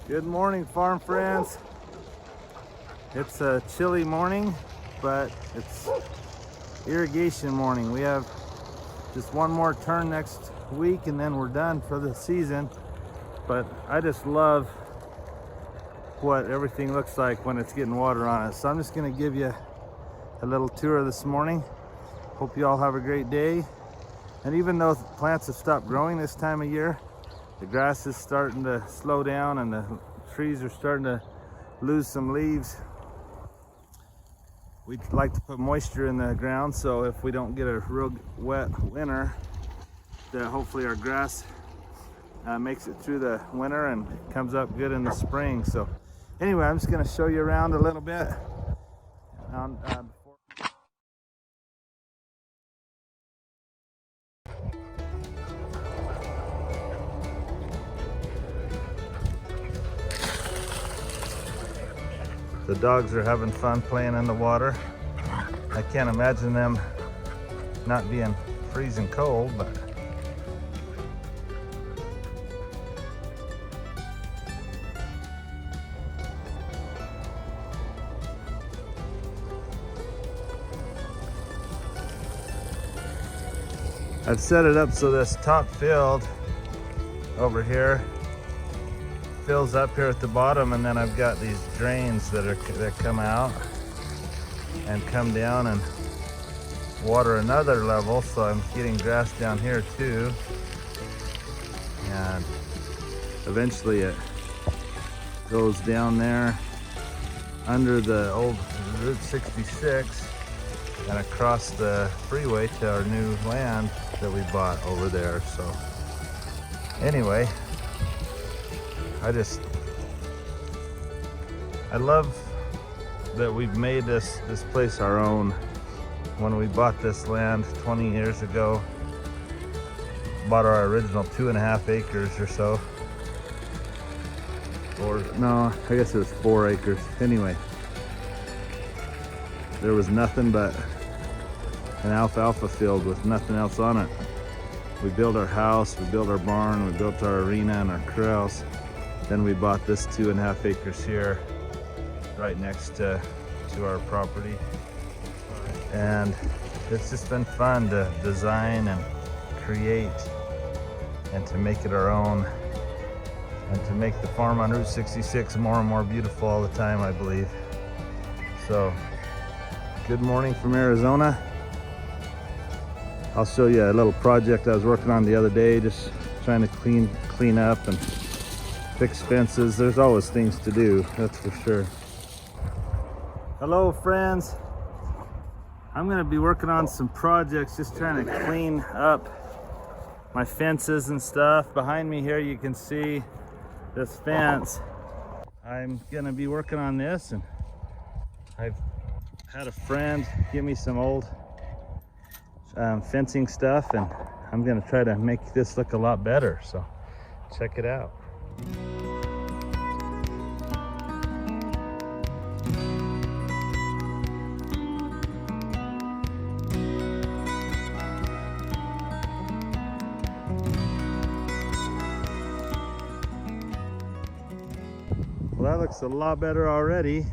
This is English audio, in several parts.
Good morning, farm friends. It's a chilly morning, but it's irrigation morning. We have just one more turn next week and then we're done for the season. But I just love what everything looks like when it's getting water on it. So I'm just gonna give you a little tour this morning. Hope you all have a great day. And even though plants have stopped growing this time of year, the grass is starting to slow down and the trees are starting to lose some leaves. We like to put moisture in the ground, so if we don't get a real wet winter, that hopefully our grass makes it through the winter and comes up good in the spring. So anyway, I'm just going to show you around a little bit. The dogs are having fun playing in the water. I can't imagine them not being freezing cold, but I've set it up so this top field over here fills up here at the bottom, and then I've got these drains that come out and come down and water another level, so I'm getting grass down here too, and eventually it goes down there under the old Route 66 and across the freeway to our new land that we bought over there. So anyway, I love that we've made this place our own. When we bought this land 20 years ago, bought our original 2.5 acres or so. Or no, I guess it was 4 acres. Anyway, there was nothing but an alfalfa field with nothing else on it. We built our house, we built our barn, we built our arena and our corrals. Then we bought this 2.5 acres here, right next to our property. And it's just been fun to design and create and to make it our own and to make the farm on Route 66 more and more beautiful all the time, I believe. So, good morning from Arizona. I'll show you a little project I was working on the other day, just trying to clean up and fix fences. There's always things to do, that's for sure. Hello friends. I'm going to be working on some projects, just trying to clean up my fences and stuff. Behind me here you can see this fence. I'm going to be working on this, and I've had a friend give me some old fencing stuff, and I'm going to try to make this look a lot better. So check it out. Well, that looks a lot better already,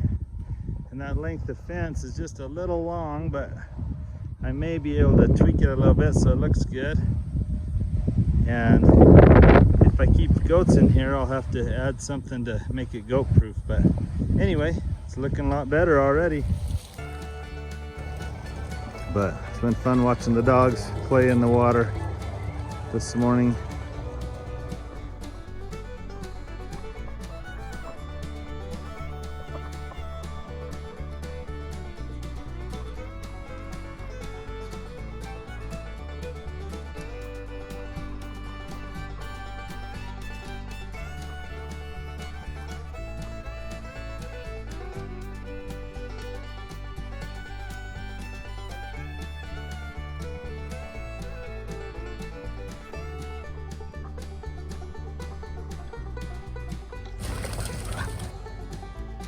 and that length of fence is just a little long, but I may be able to tweak it a little bit so it looks good. And if I keep goats in here, I'll have to add something to make it goat proof. But anyway, it's looking a lot better already. But it's been fun watching the dogs play in the water this morning.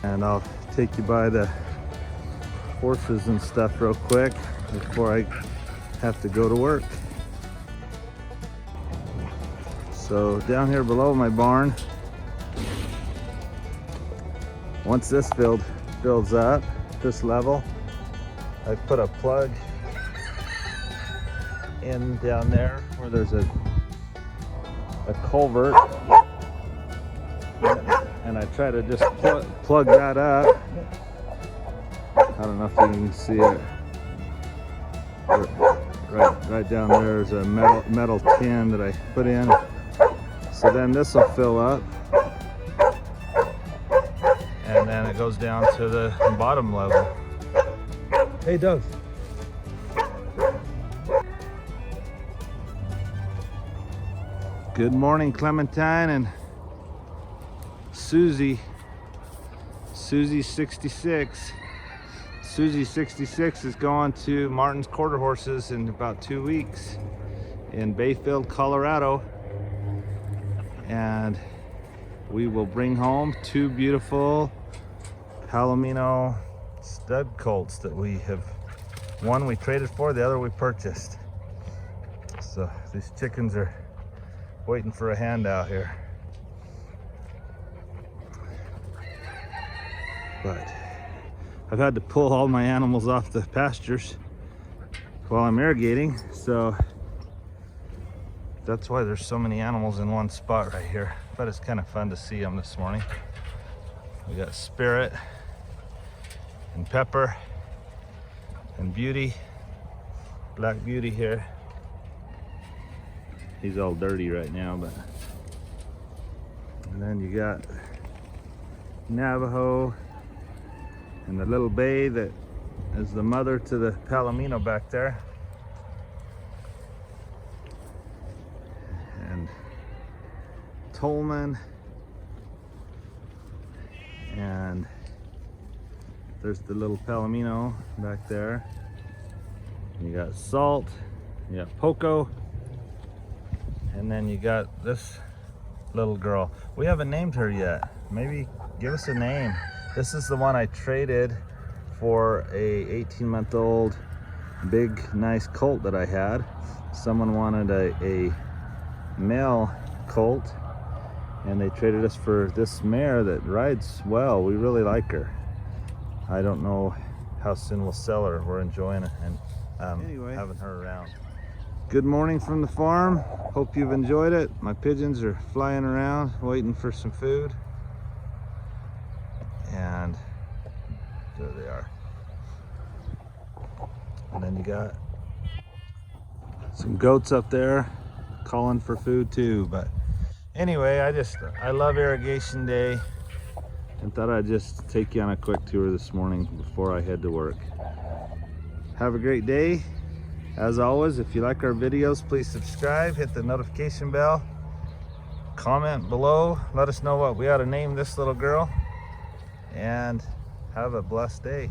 And I'll take you by the horses and stuff real quick before I have to go to work. So down here below my barn, Once this field fills up, this level, I put a plug in down there where there's a culvert, and I try to just plug that up. I don't know if you can see it. Right down there is a metal tin that I put in. So then this will fill up, and then it goes down to the bottom level. Hey, Doug. Good morning, Clementine and Susie. Susie 66. Susie 66 is going to Martin's Quarter Horses in about 2 weeks in Bayfield, Colorado. And we will bring home 2 beautiful Palomino stud colts that we have. One we traded for, the other we purchased. So these chickens are waiting for a handout here. But I've had to pull all my animals off the pastures while I'm irrigating, so that's why there's so many animals in one spot right here. But it's kind of fun to see them this morning. We got Spirit and Pepper and Beauty, Black Beauty here. He's all dirty right now, but. And then you got Navajo and the little bay that is the mother to the Palomino back there. And Tolman. And there's the little Palomino back there. You got Salt, you got Poco, and then you got this little girl. We haven't named her yet. Maybe give us a name. This is the one I traded for a 18-month-old big nice colt that I had. Someone wanted a male colt, and they traded us for this mare that rides well. We really like her. I don't know how soon we'll sell her. We're enjoying it and anyway, having her around. Good morning from the farm. Hope you've enjoyed it. My pigeons are flying around waiting for some food. And there they are. And then you got some goats up there calling for food too. But anyway, I love irrigation day and thought I'd just take you on a quick tour this morning before I head to work. Have a great day. As always, if you like our videos, please subscribe, hit the notification bell, comment below, let us know what we ought to name this little girl, and have a blessed day.